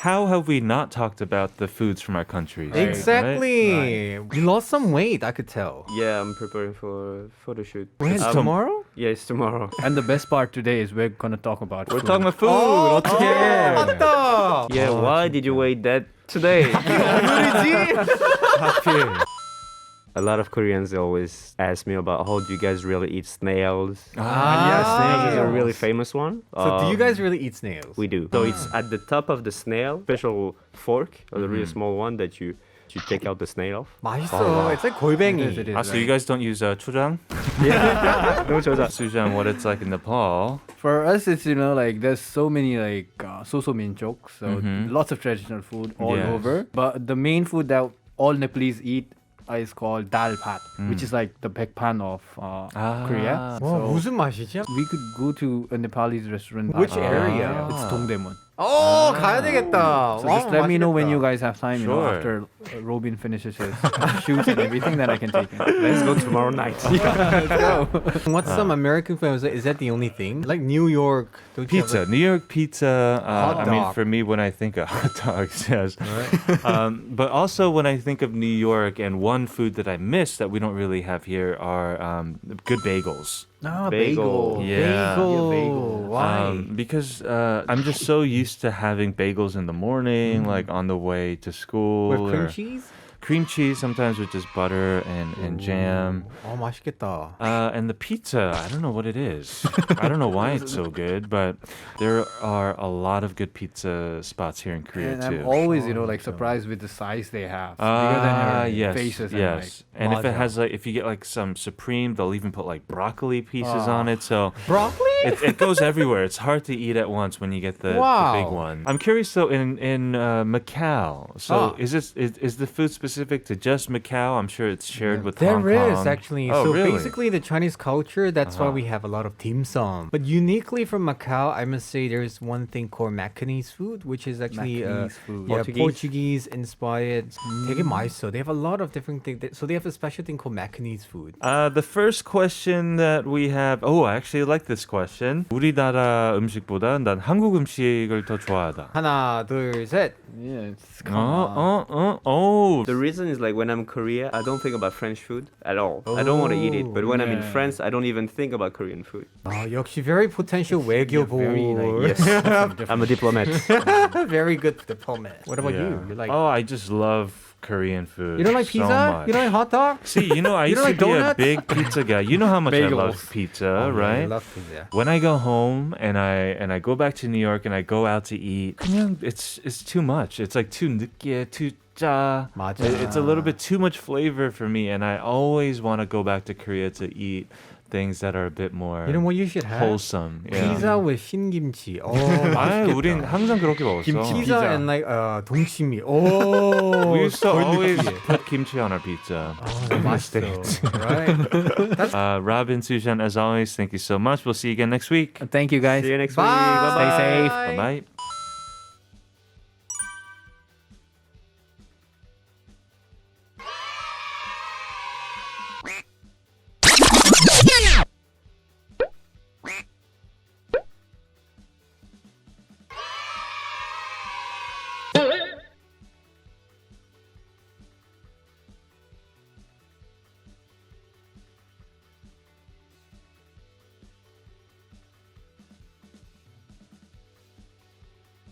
how have we not talked about the foods from our countries? Exactly. Right? You lost some weight, I could tell. Yeah, I'm preparing for a photo shoot. When? Tomorrow? Yeah, it's tomorrow. And the best part today is we're gonna talk about We're food. talking about food. Oh, 어떡해. 맞다. Yeah, why did you wait that today? A lot of Koreans always ask me about how do you guys really eat snails? Yes, Snails is a really famous one. So do you guys really eat snails? We do. So it's at the top of the snail, special fork, or the really small one that you take out the snail off. 맛있어. It's like 골뱅이. It is, So you guys don't use cho장? No choza. Sujang, what it's like in Nepal. For us, it's like there's so many like sosominchok, so lots of traditional food all Yes. over. But the main food that all Nepalese eat is called dal pat, which is like the 백반 of Korea. 와, So 무슨 맛이지? we could go to a Nepalese restaurant. Which area? It's Dongdaemun. 가야 되겠다. So just let me know when you guys have time, Sure. after Robin finishes his shoots and everything that I can take in. Let's go tomorrow night. Let's go. What's some American food? Is that the only thing? Like New York. don't you have, Pizza, New York pizza. Hot I mean, dog. for me, when I think of hot dogs, yes. But also when I think of New York, and one food that I miss that we don't really have here are good bagels. Bagel. Yeah. bagel. Why? Because I'm just so used to having bagels in the morning, like on the way to school. With cream or cheese? cream cheese, sometimes with just butter and jam. 맛있겠다. And the pizza, I don't know what it is. I don't know why it's so good, but there are a lot of good pizza spots here in Korea And too. I'm always, like surprised with the size they have. Bigger than your yes, faces. yes. And if it 맞아. has if you get like some supreme, they'll even put like broccoli pieces on it. So Broccoli? it goes everywhere. It's hard to eat at once when you get the big one. I'm curious though, in Macau. So is the food specific to just Macau? I'm sure it's shared with Hong There Kong. is actually. Oh, So really? basically, the Chinese culture, that's why we have a lot of dim sum. But uniquely from Macau, I must say there's one thing called Macanese food, which is actually Macanese food. Yeah, Portuguese? Portuguese inspired. 되게 맛있어. They have a lot of different things. So they have a special thing called Macanese food. The first question that we have. Oh, I actually like this question. 우리나라 음식보다 난 한국 음식을 더 좋아하다. 하나, 둘, 셋. Yeah, it's come on. Oh. The reason is like when I'm in Korea, I don't think about French food at all. I don't want to eat it. But when I'm in yeah. France, I don't even think about Korean food. 역시 very potential 외교부. very, like, Yes, I'm a diplomat. Very good diplomat. What about you? You like? Oh, I just love Korean food. You don't like so pizza? much. You don't like hot dog? See, I You used don't to like be a donuts? big pizza guy. You know how much I love Bagels. pizza, right? I love pizza. When I go home and I go back to New York and I go out to eat, 그냥 it's too much. It's like too 느끼해, too 짜. 맞아. It's a little bit too much flavor for me, and I always want to go back to Korea to eat things that are a bit more You know what you should have? wholesome. Yeah. Pizza with 신김치. 아, 맛있겠다. 우린 항상 그렇게 먹었어. Pizza and like 동치미. Oh, We used to always put kimchi on our pizza. in the States. Right? Robin, Sujan, as always, thank you so much. We'll see you again next week. Thank you guys. See you next Bye. week. Bye-bye. Stay safe. Bye-bye.